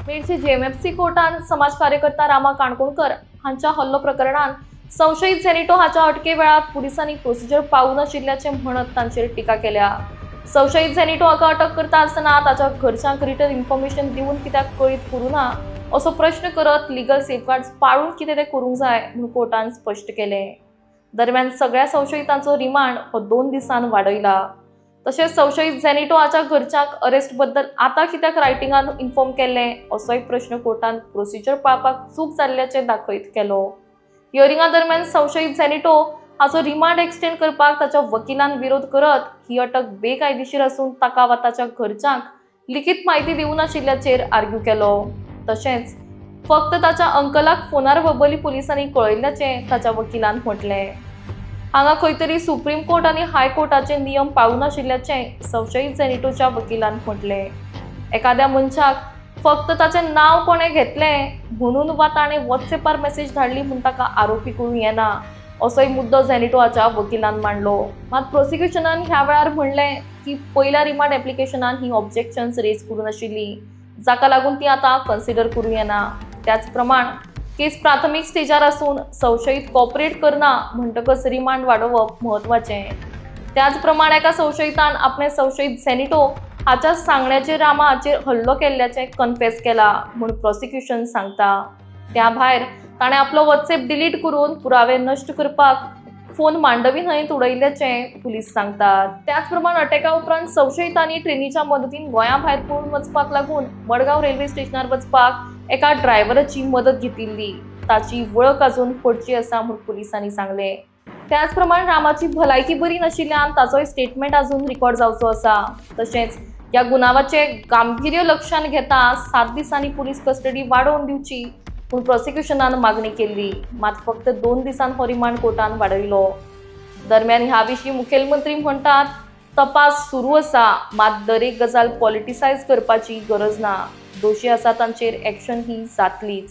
मेडची JMFC कोर्टान समाज कार्यकर्ता रामा काणकोणकर हांच्या हल्लो प्रकरणात संशयित झेनिटो हाच्या अटके वेळार पुलिसांनी प्रोसिजर पावूं नाशिल्ल्याचे म्हणत तांचेर टिका केल्या। संशयित झेनिटो हाका अटक करता आसतना ताच्या घरच्यांक रिटन इन्फॉर्मेशन दिवन कित्याक कळीत करूं ना असो प्रश्न करत लीगल सेफगार्ड्स पाळून कितें ते करूंक जाय म्हूण कोर्टान स्पश्ट केले। दरम्यान सगळ्या संशयितांचो रिमांड हो 2 दिसांन वाडयला। तशेंच संशयित झेनिटो हाच्या घरच्यांक अरेस्ट बद्दल आता कित्याक रायटिंगान इन्फॉर्म केले असोय प्रश्न कोर्टान प्रोसिजर पाळपाक चूक जाल्ल्याचे दाखयत केलो। हियरिंगा दरम्यान संशयित झेनिटो हाचो रिमांड एक्सटेंड करपाक ताच्या वकिलान विरोध करत ही अटक बेकायदेशीर असून ताका वा ताच्या घरच्यांक लिखीत म्हायती दिवूं नाशिल्ल्याचेर आर्ग्यू केलो। तशेंच फक्त ताच्या अंकलाक फोनार वबली पुलिसांनी कळयल्ल्याचे ताच्या वकिलान म्हटले। हांगा खंय तरी सुप्रीम कोर्ट आनी हाय कोर्टाचे नियम पाळूं नाशिल्ल्याचे संशयित झेनिटोच्या वकिलान म्हटले। एखाद्या मनशाक फक्त ताचें नाव कोणे घेतलें म्हणून वा ताणें व्हॉट्सएपार मेसेज धाडली म्हूण ताका आरोपी करूं येना असोय मुद्दो झेनिटो हाच्या वकिलान मांडलो। मात प्रोसिक्युशनान ह्या वेळार म्हणलें की पयल्या रिमांड एप्लिकेशनान ही ऑब्जेक्शन्स रेज करूं नाशिल्ली, जाका लागून ती आतां कन्सिडर करूं येना। त्याच प्रमाण केस प्राथमीक स्टेजार असून संशयित कॉपरेट करना म्हणटकच रिमांड वाडोवप म्हत्वाचें। त्याच प्रमाण एका संशयितान आपले संशयित झेनिटो हाच्या सांगण्याचेर रामा हाचेर हल्लो केल्ल्याचे कन्फेस केला म्हूण प्रोसिक्युशन सांगता। त्या भायर ताणें आपलो व्हॉट्सएप डिलीट करून पुरावे नश्ट करपाक फोन मांडवी न्हंयेत उडयल्ल्याचे पुलीस सांगतात। त्याच प्रमाण अटॅका उपरांत संशयितांनी ट्रेनीच्या मदतीन गोंया भायर पळून वचपाक लागून मडगांव रेल्वे स्टेशनार वचपाक एका ड्रायव्हराची मदत घेतिल्ली, ताची वळख अजून पडची आसा म्हूण पुलिसांनी सांगले। त्याच प्रमाण रामाची भलायकी बरी नाशिल्ल्यान ताचोय स्टेटमेंट अजून रिकॉर्ड जावचो आसा। तशेंच ह्या गुन्यांवाचे गांभीर्य लक्षांत घेता 7 दिसांनी पुलीस कस्टडी वाडोवन दिवची म्हूण प्रोसिक्युशनान मागणी केल्ली, मात फक्त 2 दिसांन हो रिमांड कोर्टान वाडयलो। दरम्यान ह्या विशीं मुखेलमंत्री म्हणटात तपास सुरू आसा, मात दरेक गजाल पॉलिटिसायज करपाची गरज ना। दोशी आसा तांचेर एक्शन ही जातलीच।